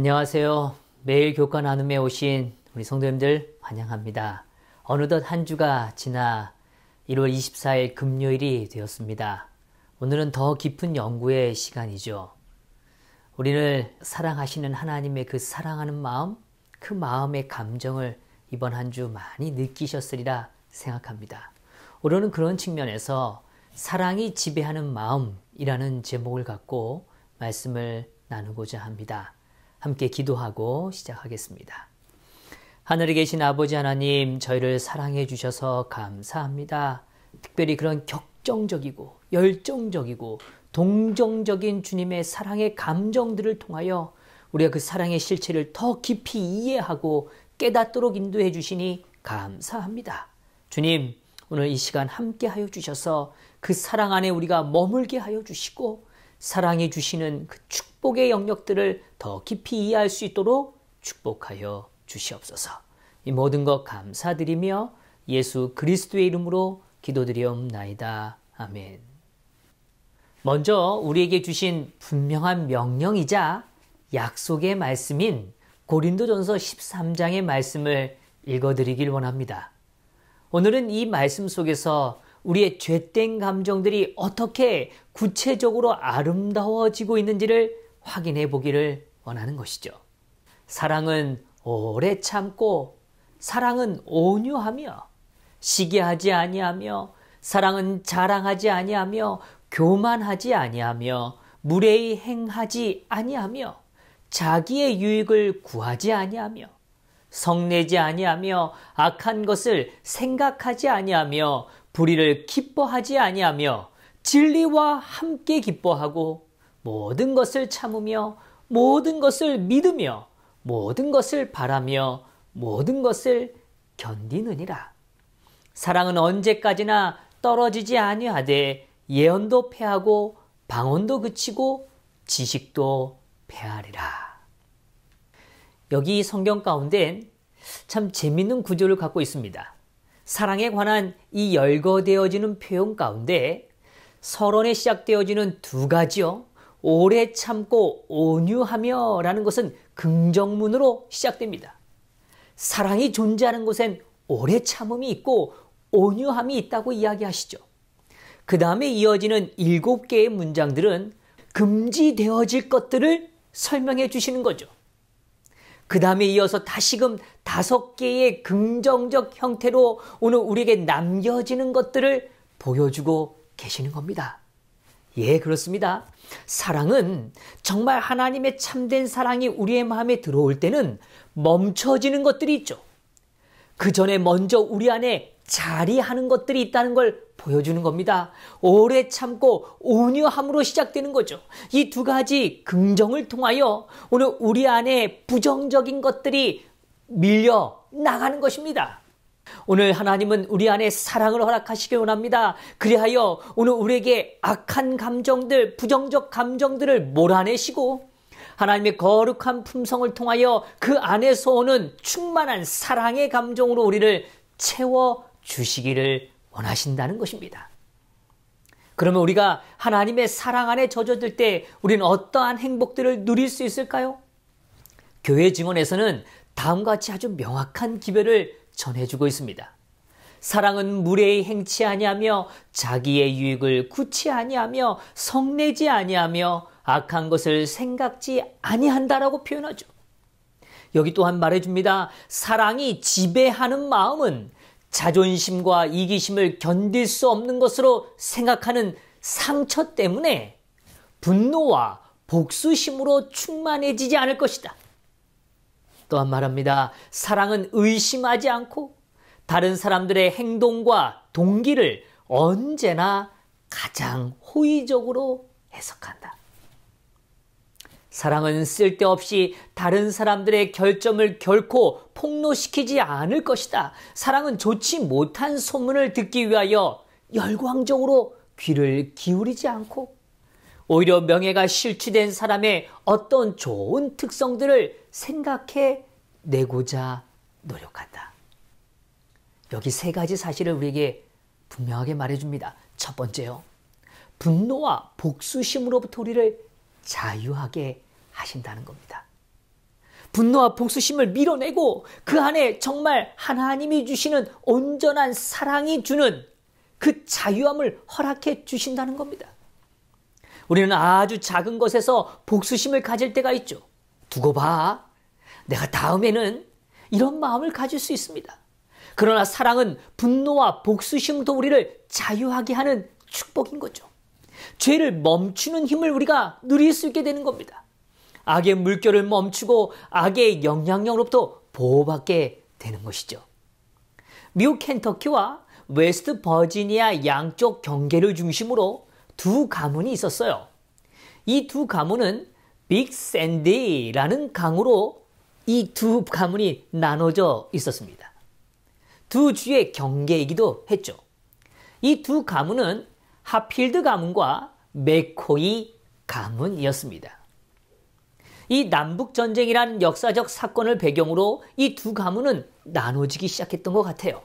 안녕하세요. 매일 교과 나눔에 오신 우리 성도님들 환영합니다. 어느덧 한 주가 지나 1월 24일 금요일이 되었습니다. 오늘은 더 깊은 연구의 시간이죠. 우리를 사랑하시는 하나님의 그 사랑하는 마음, 그 마음의 감정을 이번 한 주 많이 느끼셨으리라 생각합니다. 오늘은 그런 측면에서 사랑이 지배하는 마음이라는 제목을 갖고 말씀을 나누고자 합니다. 함께 기도하고 시작하겠습니다. 하늘에 계신 아버지 하나님, 저희를 사랑해 주셔서 감사합니다. 특별히 그런 격정적이고 열정적이고 동정적인 주님의 사랑의 감정들을 통하여 우리가 그 사랑의 실체를 더 깊이 이해하고 깨닫도록 인도해 주시니 감사합니다. 주님, 오늘 이 시간 함께 하여 주셔서 그 사랑 안에 우리가 머물게 하여 주시고 사랑해 주시는 그 축복의 영역들을 더 깊이 이해할 수 있도록 축복하여 주시옵소서. 이 모든 것 감사드리며 예수 그리스도의 이름으로 기도드리옵나이다. 아멘. 먼저 우리에게 주신 분명한 명령이자 약속의 말씀인 고린도전서 13장의 말씀을 읽어드리길 원합니다. 오늘은 이 말씀 속에서 우리의 죄된 감정들이 어떻게 구체적으로 아름다워지고 있는지를 확인해 보기를 원하는 것이죠. 사랑은 오래 참고, 사랑은 온유하며, 시기하지 아니하며, 사랑은 자랑하지 아니하며, 교만하지 아니하며, 무례히 행하지 아니하며, 자기의 유익을 구하지 아니하며, 성내지 아니하며, 악한 것을 생각하지 아니하며, 불의를 기뻐하지 아니하며 진리와 함께 기뻐하고 모든 것을 참으며 모든 것을 믿으며 모든 것을 바라며 모든 것을 견디느니라. 사랑은 언제까지나 떨어지지 아니하되 예언도 패하고 방언도 그치고 지식도 패하리라. 여기 성경 가운데 참 재미있는 구조를 갖고 있습니다. 사랑에 관한 이 열거되어지는 표현 가운데 서론에 시작되어지는 두 가지요. 오래 참고 온유하며 라는 것은 긍정문으로 시작됩니다. 사랑이 존재하는 곳엔 오래 참음이 있고 온유함이 있다고 이야기하시죠. 그 다음에 이어지는 7개의 문장들은 금지되어질 것들을 설명해 주시는 거죠. 그 다음에 이어서 다시금 5개의 긍정적 형태로 오늘 우리에게 남겨지는 것들을 보여주고 계시는 겁니다. 예, 그렇습니다. 사랑은 정말 하나님의 참된 사랑이 우리의 마음에 들어올 때는 멈춰지는 것들이 있죠. 그 전에 먼저 우리 안에 자리하는 것들이 있다는 걸 보여주는 겁니다. 오래 참고 온유함으로 시작되는 거죠. 이 두 가지 긍정을 통하여 오늘 우리 안에 부정적인 것들이 밀려 나가는 것입니다. 오늘 하나님은 우리 안에 사랑을 허락하시기 원합니다. 그리하여 오늘 우리에게 악한 감정들, 부정적 감정들을 몰아내시고 하나님의 거룩한 품성을 통하여 그 안에서 오는 충만한 사랑의 감정으로 우리를 채워주시기를 원하신다는 것입니다. 그러면 우리가 하나님의 사랑 안에 젖어들 때 우리는 어떠한 행복들을 누릴 수 있을까요? 교회 증언에서는 다음과 같이 아주 명확한 기별을 전해주고 있습니다. 사랑은 무례히 행치 아니하며 자기의 유익을 구치 아니하며 성내지 아니하며 악한 것을 생각지 아니한다라고 표현하죠. 여기 또한 말해줍니다. 사랑이 지배하는 마음은 자존심과 이기심을 견딜 수 없는 것으로 생각하는 상처 때문에 분노와 복수심으로 충만해지지 않을 것이다. 또한 말합니다. 사랑은 의심하지 않고 다른 사람들의 행동과 동기를 언제나 가장 호의적으로 해석한다. 사랑은 쓸데없이 다른 사람들의 결점을 결코 폭로시키지 않을 것이다. 사랑은 좋지 못한 소문을 듣기 위하여 열광적으로 귀를 기울이지 않고 오히려 명예가 실추된 사람의 어떤 좋은 특성들을 생각해 내고자 노력한다. 여기 3가지 사실을 우리에게 분명하게 말해줍니다. 첫 번째요. 분노와 복수심으로부터 우리를 자유하게 하신다는 겁니다. 분노와 복수심을 밀어내고 그 안에 정말 하나님이 주시는 온전한 사랑이 주는 그 자유함을 허락해 주신다는 겁니다. 우리는 아주 작은 것에서 복수심을 가질 때가 있죠. 두고 봐. 내가 다음에는 이런 마음을 가질 수 있습니다. 그러나 사랑은 분노와 복수심도 우리를 자유하게 하는 축복인 거죠. 죄를 멈추는 힘을 우리가 누릴 수 있게 되는 겁니다. 악의 물결을 멈추고 악의 영향력으로부터 보호받게 되는 것이죠. 미국 켄터키와 웨스트 버지니아 양쪽 경계를 중심으로 두 가문이 있었어요. 이 두 가문은 빅 샌디라는 강으로 이 두 가문이 나눠져 있었습니다. 두 주의 경계이기도 했죠. 이 두 가문은 하필드 가문과 맥코이 가문이었습니다. 이 남북전쟁이란 역사적 사건을 배경으로 이 두 가문은 나눠지기 시작했던 것 같아요.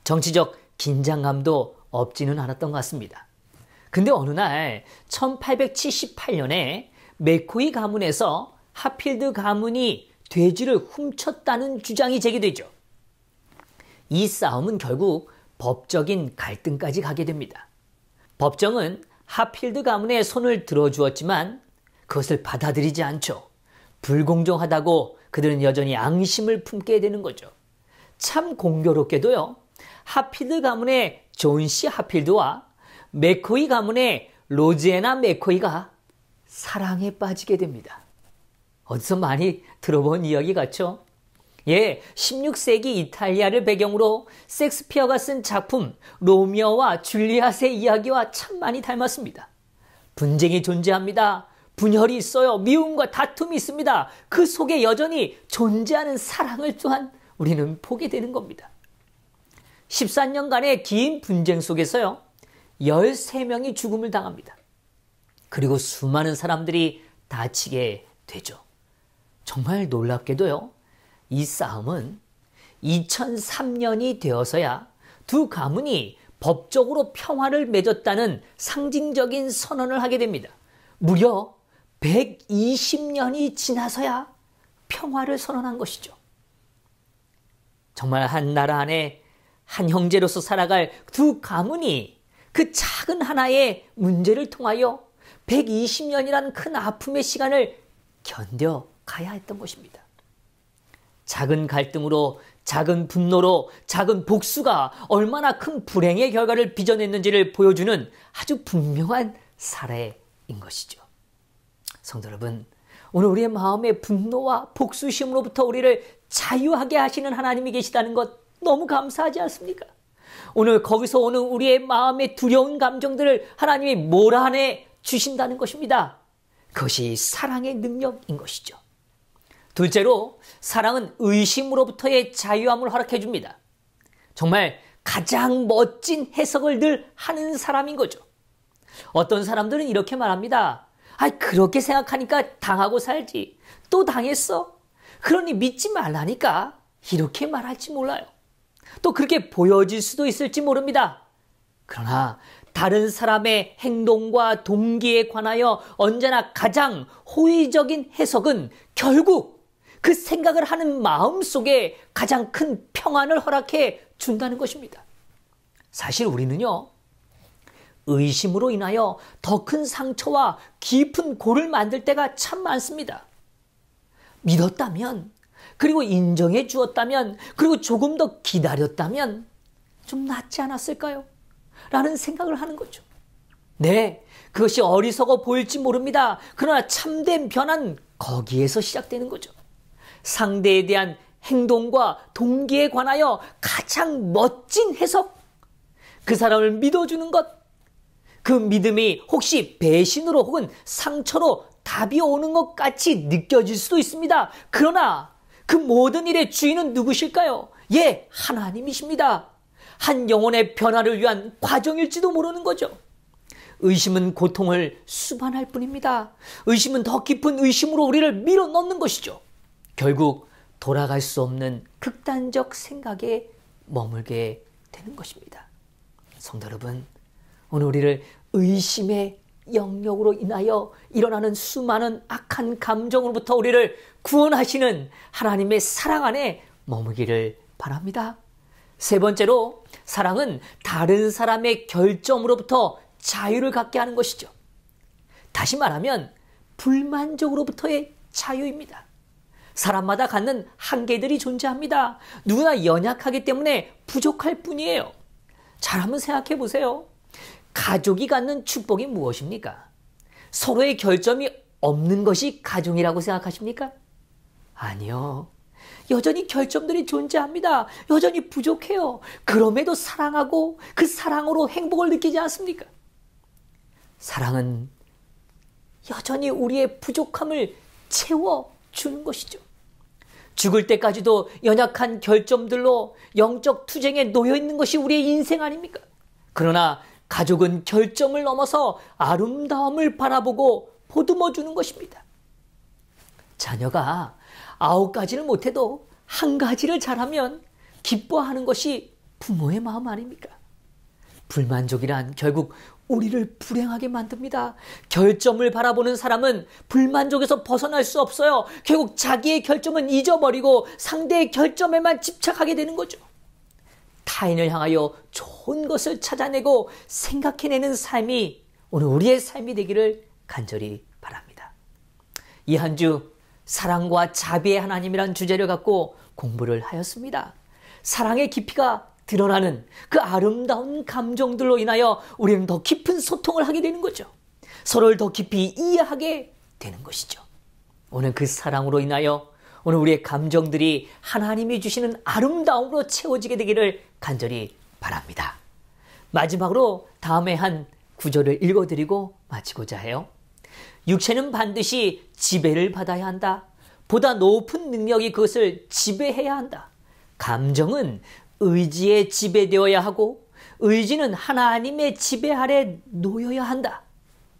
정치적 긴장감도 없지는 않았던 것 같습니다. 근데 어느 날 1878년에 맥코이 가문에서 하필드 가문이 돼지를 훔쳤다는 주장이 제기되죠. 이 싸움은 결국 법적인 갈등까지 가게 됩니다. 법정은 하필드 가문의 손을 들어주었지만 그것을 받아들이지 않죠. 불공정하다고 그들은 여전히 앙심을 품게 되는 거죠. 참 공교롭게도요. 하필드 가문의 존 씨 하필드와 맥코이 가문의 로지애나 맥코이가 사랑에 빠지게 됩니다. 어디서 많이 들어본 이야기 같죠? 예, 16세기 이탈리아를 배경으로 셰익스피어가 쓴 작품 로미오와 줄리엣의 이야기와 참 많이 닮았습니다. 분쟁이 존재합니다. 분열이 있어요. 미움과 다툼이 있습니다. 그 속에 여전히 존재하는 사랑을 또한 우리는 보게 되는 겁니다. 14년간의 긴 분쟁 속에서요. 13명이 죽음을 당합니다. 그리고 수많은 사람들이 다치게 되죠. 정말 놀랍게도요. 이 싸움은 2003년이 되어서야 두 가문이 법적으로 평화를 맺었다는 상징적인 선언을 하게 됩니다. 무려 120년이 지나서야 평화를 선언한 것이죠. 정말 한 나라 안에 한 형제로서 살아갈 두 가문이 그 작은 하나의 문제를 통하여 120년이라는 큰 아픔의 시간을 견뎌가야 했던 것입니다. 작은 갈등으로, 작은 분노로, 작은 복수가 얼마나 큰 불행의 결과를 빚어냈는지를 보여주는 아주 분명한 사례인 것이죠. 성도 여러분, 오늘 우리의 마음의 분노와 복수심으로부터 우리를 자유하게 하시는 하나님이 계시다는 것 너무 감사하지 않습니까? 오늘 거기서 오는 우리의 마음의 두려운 감정들을 하나님이 몰아내 주신다는 것입니다. 그것이 사랑의 능력인 것이죠. 둘째로 사랑은 의심으로부터의 자유함을 허락해 줍니다. 정말 가장 멋진 해석을 늘 하는 사람인 거죠. 어떤 사람들은 이렇게 말합니다. 그렇게 생각하니까 당하고 살지. 또 당했어. 그러니 믿지 말라니까. 이렇게 말할지 몰라요. 또 그렇게 보여질 수도 있을지 모릅니다. 그러나 다른 사람의 행동과 동기에 관하여 언제나 가장 호의적인 해석은 결국 그 생각을 하는 마음 속에 가장 큰 평안을 허락해 준다는 것입니다. 사실 우리는요, 의심으로 인하여 더 큰 상처와 깊은 골을 만들 때가 참 많습니다. 믿었다면, 그리고 인정해 주었다면, 그리고 조금 더 기다렸다면 좀 낫지 않았을까요? 라는 생각을 하는 거죠. 네, 그것이 어리석어 보일지 모릅니다. 그러나 참된 변화는 거기에서 시작되는 거죠. 상대에 대한 행동과 동기에 관하여 가장 멋진 해석, 그 사람을 믿어주는 것, 그 믿음이 혹시 배신으로 혹은 상처로 답이 오는 것 같이 느껴질 수도 있습니다. 그러나 그 모든 일의 주인은 누구실까요? 예, 하나님이십니다. 한 영혼의 변화를 위한 과정일지도 모르는 거죠. 의심은 고통을 수반할 뿐입니다. 의심은 더 깊은 의심으로 우리를 밀어넣는 것이죠. 결국 돌아갈 수 없는 극단적 생각에 머물게 되는 것입니다. 성도 여러분, 오늘 우리를 의심의 영역으로 인하여 일어나는 수많은 악한 감정으로부터 우리를 구원하시는 하나님의 사랑 안에 머무기를 바랍니다. 세 번째로, 사랑은 다른 사람의 결점으로부터 자유를 갖게 하는 것이죠. 다시 말하면 불만족으로부터의 자유입니다. 사람마다 갖는 한계들이 존재합니다. 누구나 연약하기 때문에 부족할 뿐이에요. 잘 한번 생각해 보세요. 가족이 갖는 축복이 무엇입니까? 서로의 결점이 없는 것이 가족이라고 생각하십니까? 아니요. 여전히 결점들이 존재합니다. 여전히 부족해요. 그럼에도 사랑하고 그 사랑으로 행복을 느끼지 않습니까? 사랑은 여전히 우리의 부족함을 채워주는 것이죠. 죽을 때까지도 연약한 결점들로 영적 투쟁에 놓여 있는 것이 우리의 인생 아닙니까? 그러나 가족은 결점을 넘어서 아름다움을 바라보고 보듬어 주는 것입니다. 자녀가 9가지를 못해도 1가지를 잘하면 기뻐하는 것이 부모의 마음 아닙니까? 불만족이란 결국 우리를 불행하게 만듭니다. 결점을 바라보는 사람은 불만족에서 벗어날 수 없어요. 결국 자기의 결점은 잊어버리고 상대의 결점에만 집착하게 되는 거죠. 타인을 향하여 좋은 것을 찾아내고 생각해내는 삶이 오늘 우리의 삶이 되기를 간절히 바랍니다. 이 한 주 사랑과 자비의 하나님이란 주제를 갖고 공부를 하였습니다. 사랑의 깊이가 드러나는 그 아름다운 감정들로 인하여 우리는 더 깊은 소통을 하게 되는 거죠. 서로를 더 깊이 이해하게 되는 것이죠. 오늘 그 사랑으로 인하여 오늘 우리의 감정들이 하나님이 주시는 아름다움으로 채워지게 되기를 간절히 바랍니다. 마지막으로 다음에 한 구절을 읽어드리고 마치고자 해요. 육체는 반드시 지배를 받아야 한다. 보다 높은 능력이 그것을 지배해야 한다. 감정은 의지에 지배되어야 하고 의지는 하나님의 지배 아래 놓여야 한다.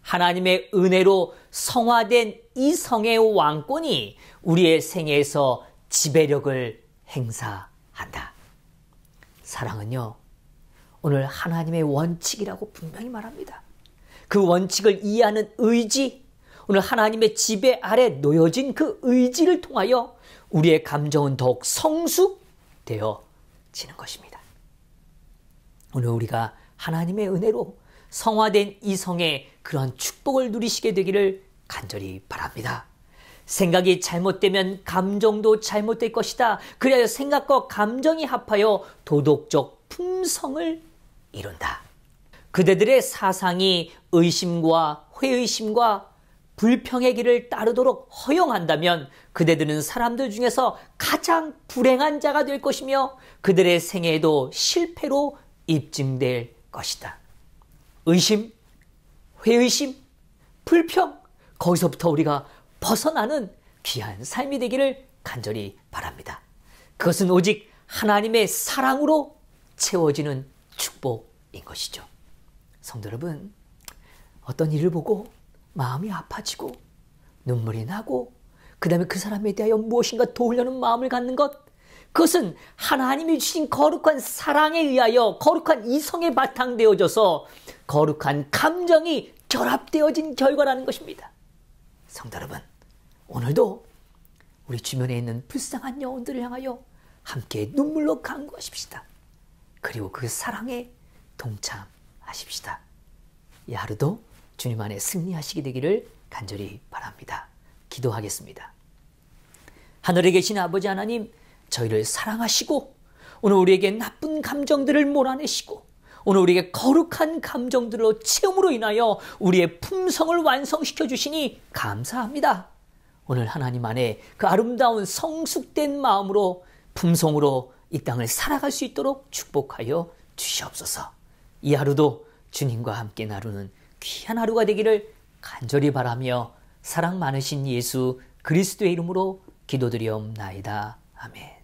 하나님의 은혜로 성화된 이 성의 왕권이 우리의 생애에서 지배력을 행사한다. 사랑은요, 오늘 하나님의 원칙이라고 분명히 말합니다. 그 원칙을 이해하는 의지, 오늘 하나님의 지배 아래 놓여진 그 의지를 통하여 우리의 감정은 더욱 성숙되어지는 것입니다. 오늘 우리가 하나님의 은혜로 성화된 이 성의 그러한 축복을 누리시게 되기를 간절히 바랍니다. 생각이 잘못되면 감정도 잘못될 것이다. 그래야 생각과 감정이 합하여 도덕적 품성을 이룬다. 그대들의 사상이 의심과 회의심과 불평의 길을 따르도록 허용한다면 그대들은 사람들 중에서 가장 불행한 자가 될 것이며 그들의 생애에도 실패로 입증될 것이다. 의심, 회의심, 불평, 거기서부터 우리가 벗어나는 귀한 삶이 되기를 간절히 바랍니다. 그것은 오직 하나님의 사랑으로 채워지는 축복인 것이죠. 성도 여러분, 어떤 일을 보고 마음이 아파지고 눈물이 나고 그 다음에 그 사람에 대하여 무엇인가 도우려는 마음을 갖는 것, 그것은 하나님이 주신 거룩한 사랑에 의하여 거룩한 이성에 바탕되어져서 거룩한 감정이 결합되어진 결과라는 것입니다. 성도 여러분, 오늘도 우리 주변에 있는 불쌍한 영혼들을 향하여 함께 눈물로 간구하십시다. 그리고 그 사랑에 동참하십시다. 이 하루도 주님 안에 승리하시게 되기를 간절히 바랍니다. 기도하겠습니다. 하늘에 계신 아버지 하나님, 저희를 사랑하시고 오늘 우리에게 나쁜 감정들을 몰아내시고 오늘 우리에게 거룩한 감정들로 채움으로 인하여 우리의 품성을 완성시켜 주시니 감사합니다. 오늘 하나님 안에 그 아름다운 성숙된 마음으로 품성으로 이 땅을 살아갈 수 있도록 축복하여 주시옵소서. 이 하루도 주님과 함께 나누는 귀한 하루가 되기를 간절히 바라며 사랑 많으신 예수 그리스도의 이름으로 기도드리옵나이다. 아멘.